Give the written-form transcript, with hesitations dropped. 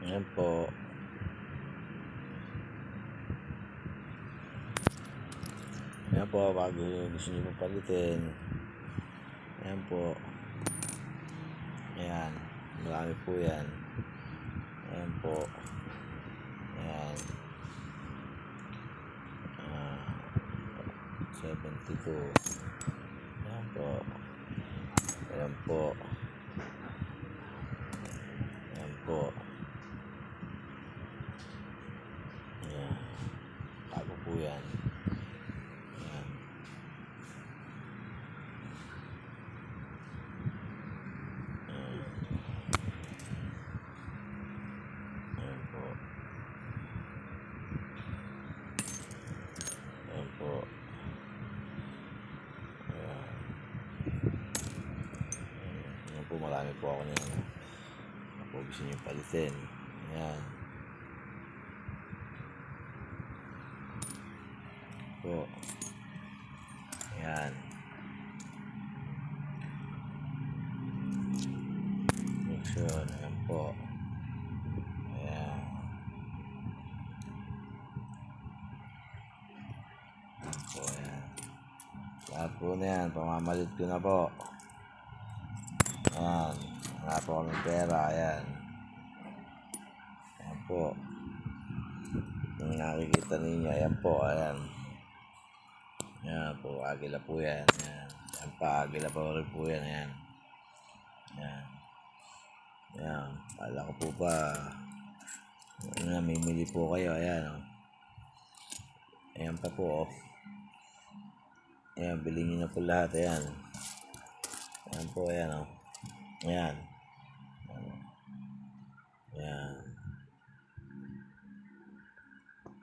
Ayan po. Ayan po, bago gusto nyo po palitin. Ayan po. Ayan, marami po yan. Ayan po. Ayan. 72. Ayan po. Ayan po. Ayan po. Ayan. Bago po yan. Ayan. Ayan po. Ayan po. Ayan. Ayan po, marami po ako niyan. Ako gusto nyo palitin. Ayan. Po. Ayan. Action. Ayan po. Ayan. Ayan po. Ayan. Lahat po na yan. Pamamalit ko na po. Ayan. Wala po kaming pera. Ayan. Ayan po. Kung nakikita ninyo. Ayan po. Ayan. Ayan po. Agila po yan. Ayan. Ayan pa. Agila pa rin po yan. Ayan. Ayan. Ayan. Kala ko po pa. Namimili po kayo. Ayan. Oh. Ayan pa po. Oh. Ayan. Bilhin nyo na po lahat. Ayan. Ayan po. Ayan. Oh. Ayan.